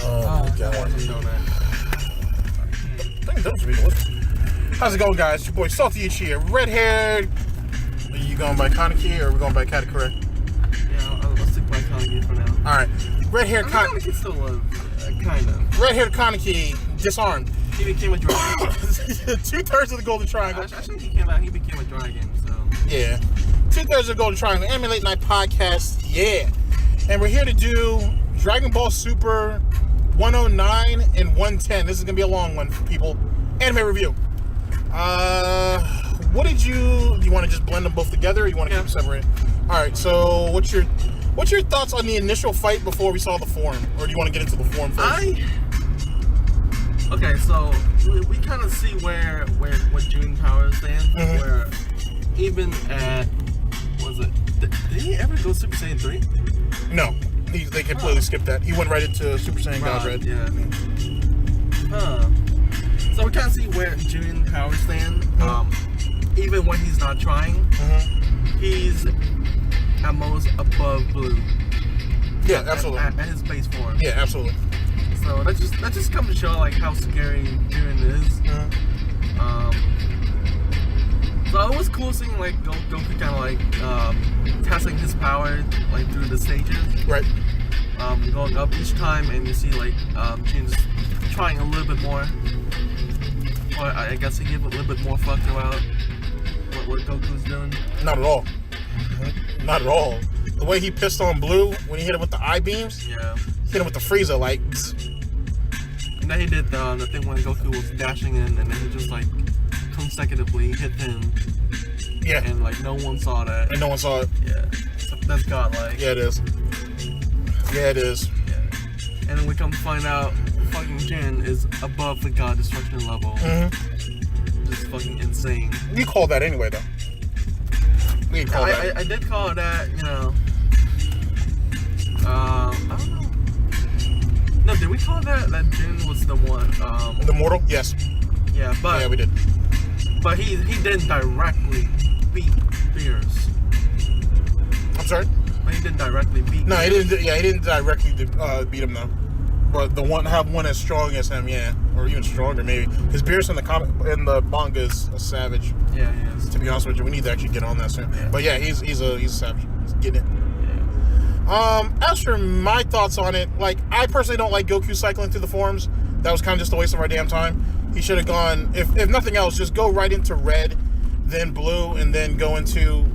Oh my God. I think those would be delicious. How's it going, guys? It's your boy Salty Itch here. Red-haired. Are you going by Kaneki or are we going by Katakura? Yeah, let's stick by Kaneki for now. Alright. Red-haired Kaneki. Kaneki still live, kind of. Red-haired Kaneki disarmed. He became a dragon. 2/3 of the Golden Triangle. Actually, he became a dragon, so. Yeah. 2/3 of the Golden Triangle. Anime Late Night Podcast. Yeah. And we're here to do Dragon Ball Super 109 and 110. This is going to be a long one for people. Anime review. What did you want to just blend them both together or you want to keep them separate? Alright, so what's your thoughts on the initial fight before we saw the form? Or do you want to get into the form first? Okay, so we kind of see where Jiren power stands. Mm-hmm. Where even at did he ever go Super Saiyan 3? No, they completely skipped that. He went right into Super Saiyan God Red. Yeah. So we kind of see where Jiren power stands. Even when he's not trying, he's at most above Blue. Yeah, absolutely. At his base form. Yeah, absolutely. So that just comes to show like how scary Jiren is. So it was cool seeing like Goku kind of like testing his power like through the stages. Right. Going up each time, and you see like Jiren's trying a little bit more. Or I guess he gave a little bit more fuck about what Goku's doing. Not at all. Not at all. The way he pissed on Blue when he hit him with the eye beams. Yeah. Hit him with the Frieza like. And then he did the thing when Goku was dashing in, and then he just like consecutively hit him. Yeah. And like no one saw that. And no one saw it. Yeah. So that's godlike. Yeah, it is. Yeah, it is. Yeah. And then we come to find out fucking Jiren is above the god destruction level. Just fucking insane. We call that anyway, though. We call that. I did call it that, you know. I don't know. No, did we call that Jiren was the one? The mortal? Yes. Yeah, but yeah, we did. But he didn't directly beat Beerus. I'm sorry? But he didn't directly beat. No, Beerus. he didn't. Yeah, he didn't directly beat him though. But have one as strong as him, yeah, or even stronger maybe. Because Beerus in the manga is a savage. Yeah, he is. To be honest with you, we need to actually get on that soon. Yeah. But yeah, he's a savage. He's getting it. Yeah. As for my thoughts on it, like I personally don't like Goku cycling through the forms. That was kind of just a waste of our damn time. He should have gone, if nothing else, just go right into Red, then Blue, and then go into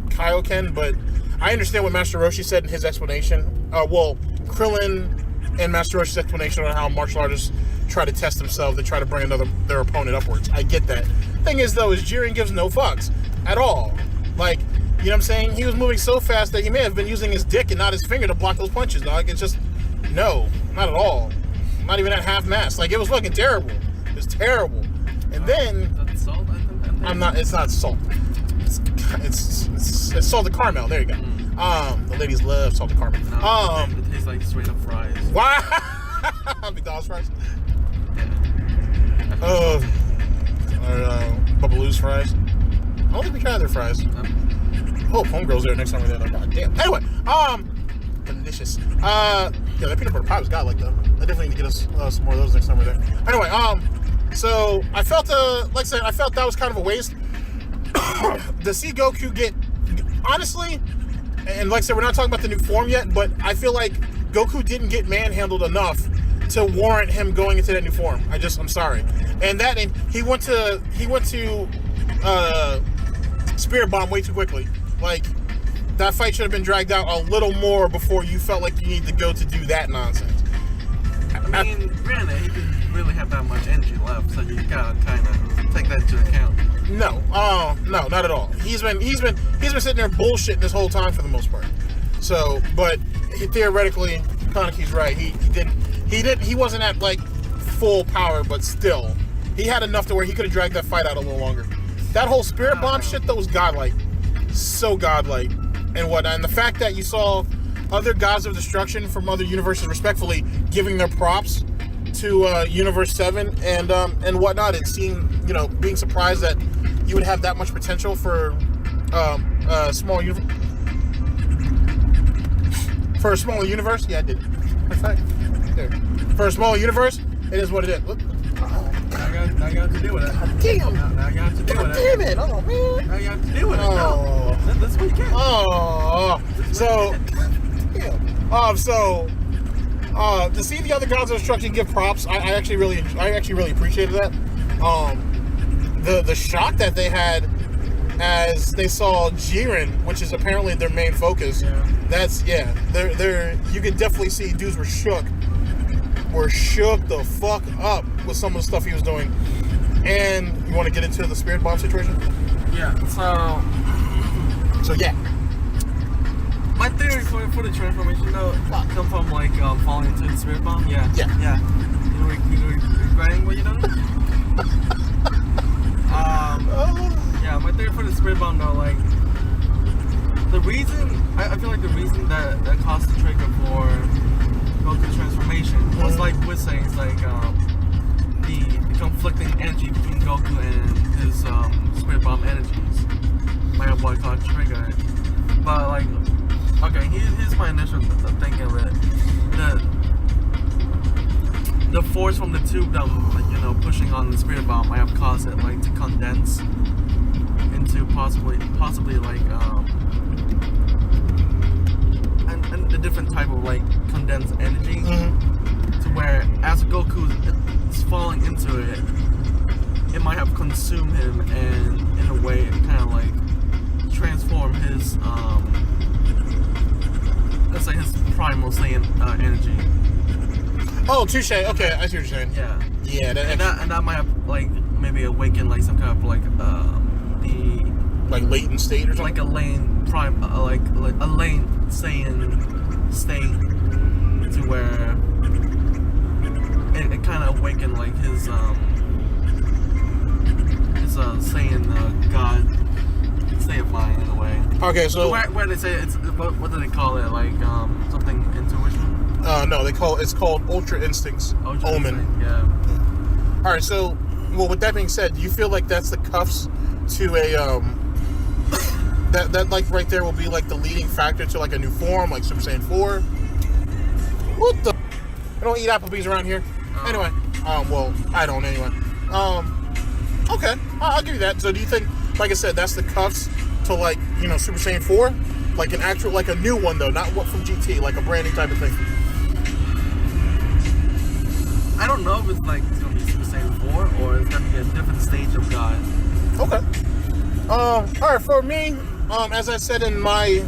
Kaioken. But I understand what Master Roshi said in his explanation. Krillin and Master Roshi's explanation on how martial artists try to test themselves, they try to bring their opponent upwards. I get that. Thing is, though, is Jiren gives no fucks at all. Like, you know what I'm saying? He was moving so fast that he may have been using his dick and not his finger to block those punches, dog. It's just, no, not at all. Not even at half mast. Like, it was fucking terrible. It was terrible. And then... That's salt, I think. It's not salt. It's salted caramel. There you go. The ladies love salted caramel. No, it tastes like straight up fries. Wow! McDonald's fries? Yeah. Or Bubbaloo's fries. I don't think we tried their fries. Oh, Homegirl's there next time we're there. Like, God damn. Anyway, delicious. Yeah, that peanut butter pie was godlike though. I definitely need to get us some more of those next time we're there. Anyway, so I felt like I said, I felt that was kind of a waste. To see Goku get, honestly, and like I said, we're not talking about the new form yet, but I feel like Goku didn't get manhandled enough to warrant him going into that new form. I'm sorry. And he went to Spirit Bomb way too quickly. Like, that fight should have been dragged out a little more before you felt like you need to go to do that nonsense. I mean, granted, he didn't really have that much energy left, so you gotta kind of take that into account. No, not at all. He's been sitting there bullshitting this whole time for the most part. So, but theoretically, Kaneki's right. He wasn't at like full power, but still, he had enough to where he could have dragged that fight out a little longer. That whole Spirit Bomb shit though was godlike, so godlike, and the fact that you saw other gods of destruction from other universes respectfully giving their props to Universe 7 and whatnot, and seeing, being surprised that you would have that much potential for a small universe. For a smaller universe, yeah, I did. Perfect. There. For a smaller universe, it is what it is. Look. I got to deal with it. Damn. Now I got to deal with it. Damn it! Oh man. Now you have to deal with it. Oh. No. That's what you get. Oh. So. To see the other gods of destruction give props, I actually really appreciated that. The shock that they had as they saw Jiren, which is apparently their main focus. Yeah. They're you could definitely see dudes were shook the fuck up with some of the stuff he was doing. And you want to get into the spirit bomb situation? Yeah. So yeah. My theory for the transformation though come from like falling into the spirit bomb. Yeah. You were regretting what you done? Yeah, my theory for the spirit bomb though, like the reason I feel like the reason that caused the trigger for Goku's transformation was like we're saying, it's like the conflicting energy between Goku and his spirit bomb energies might have what caused the trigger. But like, okay, here's my initial thinking of it. The force from the tube that, like, pushing on the spirit bomb might have caused it like to condense into possibly like a different type of like condensed energy, to where as Goku is falling into it, it might have consumed him and in a way kind of like transform his let's say his primal Saiyan energy. Oh, touche. Okay, I see what you're saying. Yeah. Yeah. That might have like maybe awaken like some kind of like the like latent state or something. Like a lane prime, like a lane Saiyan state, to where it kind of awakened like his Saiyan God state of mind in a way. Okay, so where they say it's what do they call it? Like something intuition. No, it's called Ultra Instincts. OMEN. Instinct, yeah. All right, so with that being said, do you feel like that's the cuffs to a that like right there will be like the leading factor to like a new form, like Super Saiyan 4? What the? I don't eat Applebee's around here. Anyway, well, I don't anyway. Okay, I'll give you that. So do you think, like I said, that's the cuffs to like Super Saiyan 4, like an actual, like a new one though, not what from GT, like a brand new type of thing? I don't know if it's like it's gonna be Super Saiyan 4 or it's gonna be a different stage of God. Okay. All right, for me, as I said in my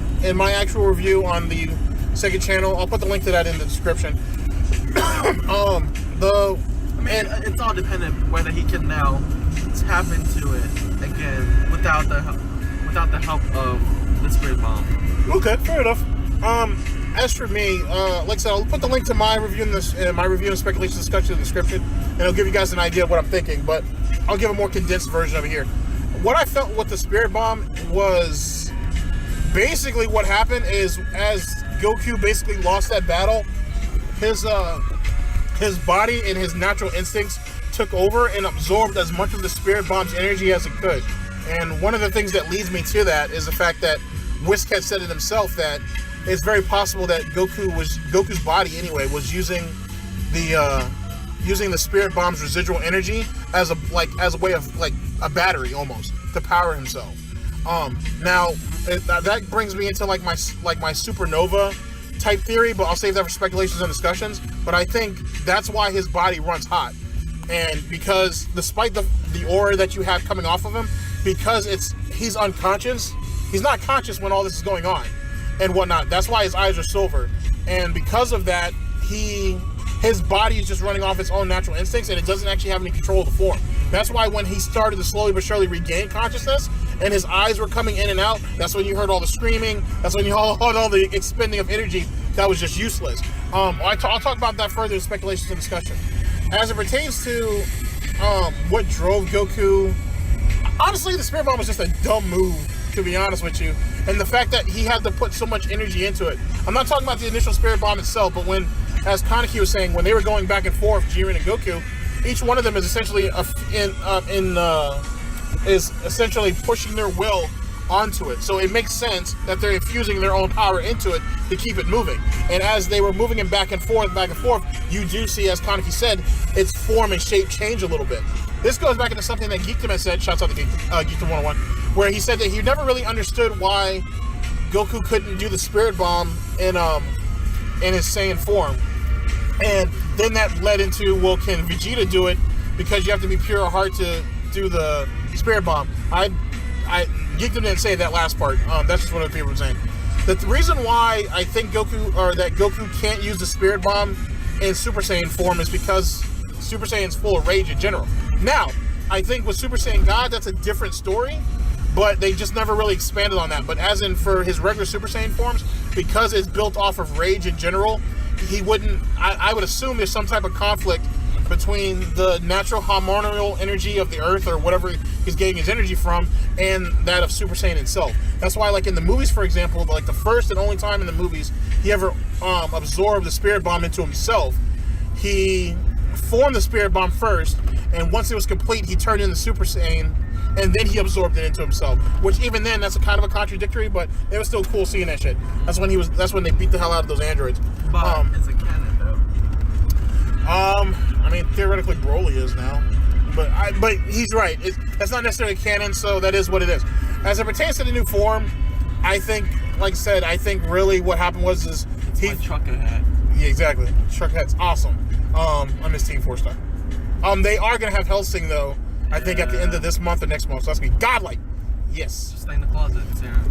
actual review on the second channel, I'll put the link to that in the description. It's all dependent whether he can now tap into it again without the help of the spirit bomb. Okay, fair enough. As for me, like I said, I'll put the link to my review and speculation discussion in the description, and it'll give you guys an idea of what I'm thinking, but I'll give a more condensed version of it here. What I felt with the spirit bomb was basically what happened is as Goku basically lost that battle, his body and his natural instincts took over and absorbed as much of the spirit bomb's energy as it could. And one of the things that leads me to that is the fact that Whisk had said it himself, that it's very possible that Goku's body anyway was using the spirit bomb's residual energy as a way of like a battery almost to power himself. Now that brings me into like my supernova type theory, but I'll save that for speculations and discussions. But I think that's why his body runs hot, and because despite the aura that you have coming off of him, because he's unconscious, he's not conscious when all this is going on and whatnot. That's why his eyes are silver, and because of that, his body is just running off its own natural instincts, and it doesn't actually have any control of the form. That's why when he started to slowly but surely regain consciousness, and his eyes were coming in and out, that's when you heard all the screaming, that's when you heard all the expending of energy that was just useless. I'll talk about that further in speculations and discussion. As it pertains to what drove Goku, honestly, the Spirit Bomb was just a dumb move, to be honest with you. And the fact that he had to put so much energy into it. I'm not talking about the initial Spirit Bomb itself, but when as Kaneki was saying, when they were going back and forth, Jiren and Goku, each one of them is essentially is essentially pushing their will onto it. So it makes sense that they're infusing their own power into it to keep it moving. And as they were moving it back and forth, you do see, as Kaneki said, its form and shape change a little bit. This goes back into something that Geekdom has said, shouts out to Geekdom101, where he said that he never really understood why Goku couldn't do the Spirit Bomb in his Saiyan form. And then that led into, well, can Vegeta do it? Because you have to be pure of heart to do the Spirit Bomb. Geekdom didn't say that last part. That's just what other people were saying. The reason why I think Goku can't use the Spirit Bomb in Super Saiyan form is because Super Saiyan's full of rage in general. Now, I think with Super Saiyan God, that's a different story, but they just never really expanded on that. But as in for his regular Super Saiyan forms, because it's built off of rage in general, he wouldn't, I would assume there's some type of conflict between the natural hormonal energy of the earth or whatever he's getting his energy from and that of Super Saiyan itself. That's why, like in the movies, for example, like the first and only time in the movies he ever absorbed the Spirit Bomb into himself, he formed the Spirit Bomb first, and once it was complete, he turned into Super Saiyan, and then he absorbed it into himself. Which even then, that's a kind of a contradictory, but it was still cool seeing that shit. That's when they beat the hell out of those androids. But it's a canon, though. I mean, theoretically, Broly is now, but he's right. That's not necessarily canon, so that is what it is. As it pertains to the new form, I think, like I said, I think really what happened was my trucker hat. Yeah, exactly. Trucker hat's awesome. On this Team 4-star. They are gonna have Hellsing though. I think at the end of this month or next month. So that's gonna be godlike. Yes. Just stay in the closet, Sarah.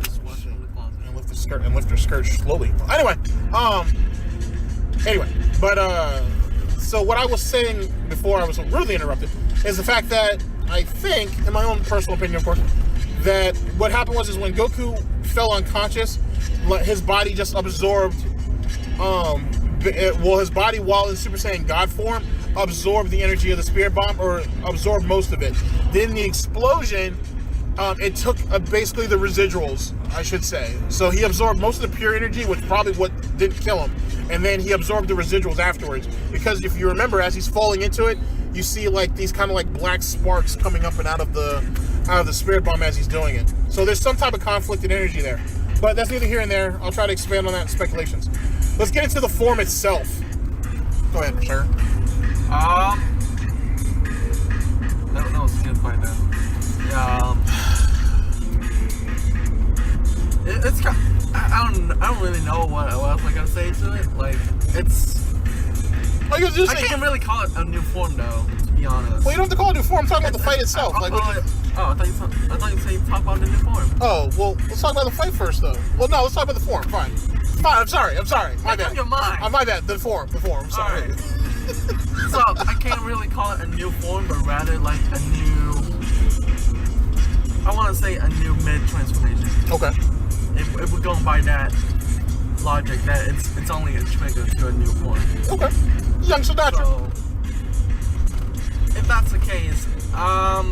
Just watch it in the closet. And lift her skirt slowly. Anyway, but so what I was saying before I was rudely interrupted is the fact that I think, in my own personal opinion, of course, that what happened was when Goku fell unconscious, his body just absorbed. His body, while in Super Saiyan God form, absorbed the energy of the Spirit Bomb, or absorbed most of it. Then the explosion, it took basically the residuals, I should say. So he absorbed most of the pure energy, which probably what didn't kill him, and then he absorbed the residuals afterwards. Because if you remember, as he's falling into it, you see like these kind of like black sparks coming up and out of the Spirit Bomb as he's doing it. So there's some type of conflicted energy there. But that's neither here and there. I'll try to expand on that in speculations. Let's get into the form itself. Go ahead, sir. That was a good fight, though. Yeah. It's kind of, I don't really know what else I gotta say to it. Like it's. I can't really call it a new form, though. To be honest. Well, you don't have to call it a new form. I'm talking about the fight itself. I thought you said you talk about the new form. Oh, well, let's talk about the fight first, though. Well, no, let's talk about the form. Fine. I'm sorry. My bad. Your mind. My bad. The form. I'm sorry. Right. So I can't really call it a new form, but rather like a new. I want to say a new mid transformation. Okay. If we're going by that logic, that it's only a trigger to a new form. Okay. Young Sinatra. So if that's the case, I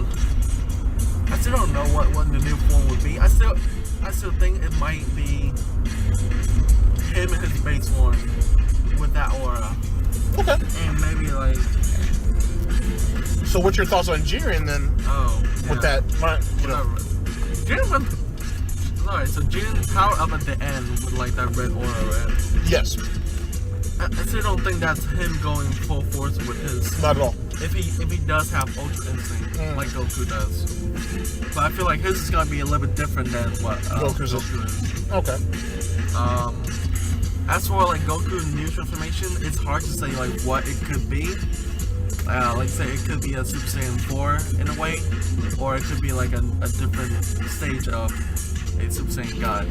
still don't know what the new form would be. I still think it might be him and his base form with that aura. Okay. And maybe like. So what's your thoughts on Jiren then? Oh. Yeah. With that, Jiren. Alright, so Jiren powered up at the end with like that red aura, right? Yes. I still don't think that's him going full force with his. Not at all. If he does have Ultra Instinct like Goku does, but I feel like his is gonna be a little bit different than what Goku's is. Okay. As for like Goku's new transformation, it's hard to say like what it could be. Like say it could be a Super Saiyan 4 in a way, or it could be like a different stage of a Super Saiyan God.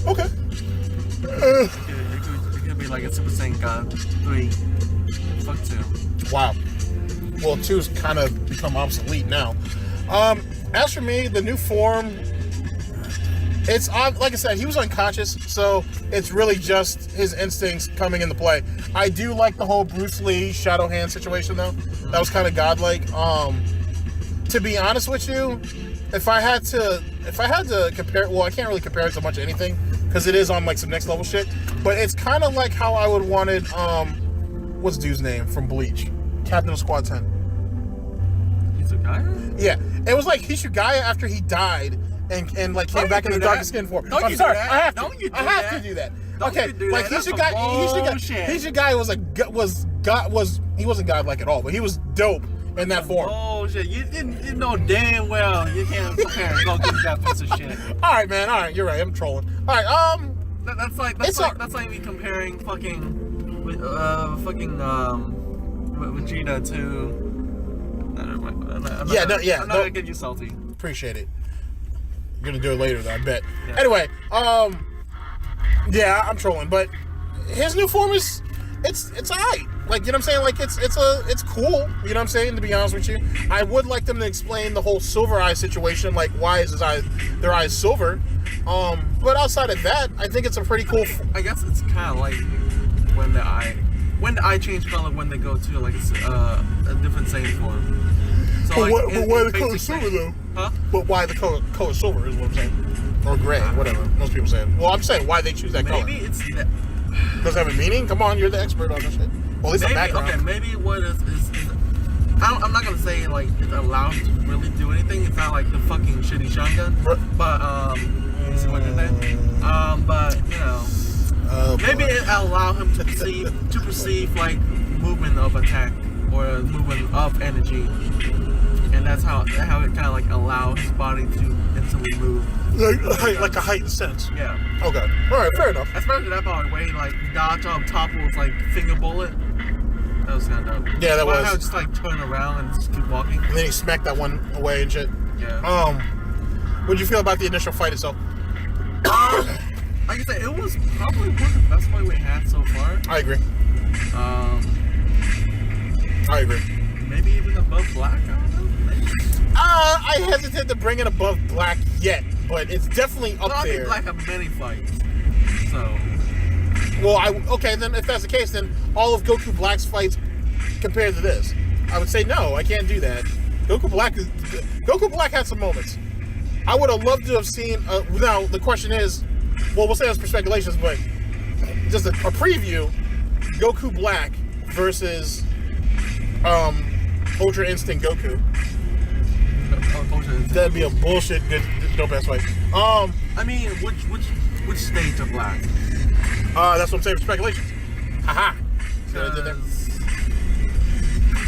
Okay. It could be like a Super Saiyan God 3. Fuck 2. Wow. Well, 2's kind of become obsolete now. As for me, the new form, it's like I said, he was unconscious, so it's really just his instincts coming into play. I do like the whole Bruce Lee shadow hand situation though. That was kind of godlike. To be honest with you, if I had to compare, well, I can't really compare it to much of anything because it is on like some next level shit. But it's kind of like how I would wanted what's dude's name from Bleach, Captain of Squad 10. Hisugaya? Yeah, it was like Hisugaya after he died and like came back in the darkest skin form. I'm sorry, I have to. I have to do that. Okay, like Hisugaya was he wasn't godlike at all, but he was dope in that form. Oh shit! You know damn well you can't compare Goku to that piece of shit. All right, man. All right, you're right. I'm trolling. All right. That's like me comparing fucking Vegeta to. Never mind. I'm not gonna get you salty. Appreciate it. You're gonna do it later, though. I bet. Yeah. Anyway, yeah, I'm trolling, but his new form is it's alright. Like, you know what I'm saying? Like, it's cool. You know what I'm saying? To be honest with you, I would like them to explain the whole Silver Eye situation. Like, why is their eyes silver? But outside of that, I think it's a pretty cool. I guess it's kind of like when the eye change color when they go to like a different Saiyan form. So, but like, why the color silver though? Huh? But why the color silver is what I'm saying, or gray, whatever most people say. Well, I'm saying why they choose that color. Maybe it's does it have a meaning? Come on, you're the expert on this shit. Well, at least the background. Okay, maybe what is I'm not gonna say like it's allowed to really do anything. It's not like the fucking shitty Sharingan, but you see what I'm saying? But you know, maybe it allow him to perceive like movement of attack or movement of energy. And that's how it kind of like allows his body to instantly move. Like a heightened sense. Yeah. Okay. All right. Fair enough. Especially that part where he like dodged on top with like finger bullet. That was kind of dope. Yeah, that was. How just like turn around and just keep walking. And then he smacked that one away and shit. Yeah. What'd you feel about the initial fight itself? Like I said, it was probably one of the best fight we had so far. I agree. I agree. Maybe even above Black. I don't know. I hesitate to bring it above Black yet, but it's definitely up there. Black have many fights, so. Well, okay. Then if that's the case, then all of Goku Black's fights compared to this, I would say no. I can't do that. Goku Black had some moments. I would have loved to have seen. Now the question is, well, we'll say this for speculations, but just a preview: Goku Black versus Ultra Instinct Goku. That'd be a bullshit good dope ass fight. I mean, which stage of Black? That's what I'm saying for speculations. Haha.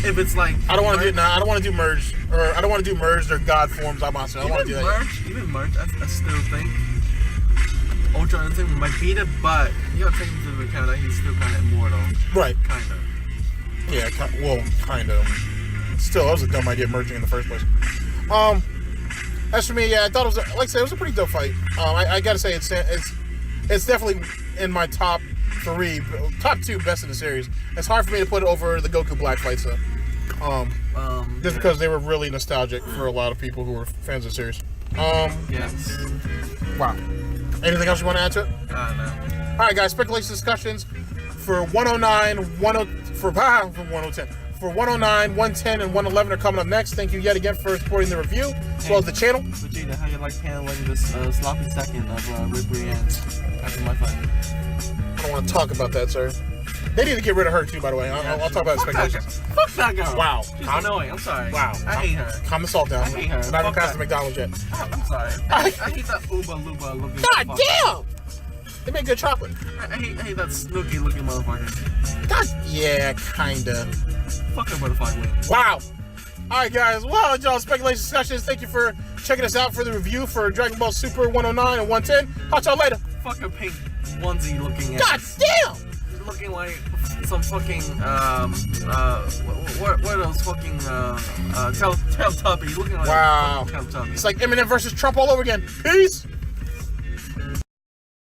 If it's like I don't want to do. I don't want to do merge, or I don't want to do merged or God forms. I don't want to do that. Even merge, I still think Ultra Instinct might beat it, but you gotta take into account that he's still kind of immortal. Right. Kind of. Yeah. Well, kind of. Still, that was a dumb idea merging in the first place. As for me, yeah, I thought it was like I said, it was a pretty dope fight. I gotta say it's definitely in my top 2 best in the series. It's hard for me to put it over the Goku Black fights though. Just because they were really nostalgic for a lot of people who were fans of the series. Yes. Wow. Anything else you want to add to it? No. All right, guys. Speculation discussions for 109, for 110. For 109, 110, and 111 are coming up next. Thank you yet again for supporting the review, as well as the channel. Vegeta, how you like handling this sloppy second of Ripley and after my fight? I don't want to talk about that, sir. They need to get rid of her, too, by the way. I'll talk about speculations. Fuck that girl. Wow. She's annoying. I'm sorry. Wow. I hate her. Calm the salt down. I hate her. We're not even past the McDonald's yet. I'm sorry. I hate that Uba looking. God damn! They make good chocolate. I hate that Snooki looking motherfucker. God, yeah, kinda. Fuck her butterfly wing. Wow. Alright, guys. Well, y'all, speculation discussions. Thank you for checking us out for the review for Dragon Ball Super 109 and 110. Talk to y'all later. Fuck her pink onesie looking at. God damn! She's looking like some fucking, what are those fucking, Teletubbies looking like. Wow. Teletubbies. It's like Eminem versus Trump all over again. Peace!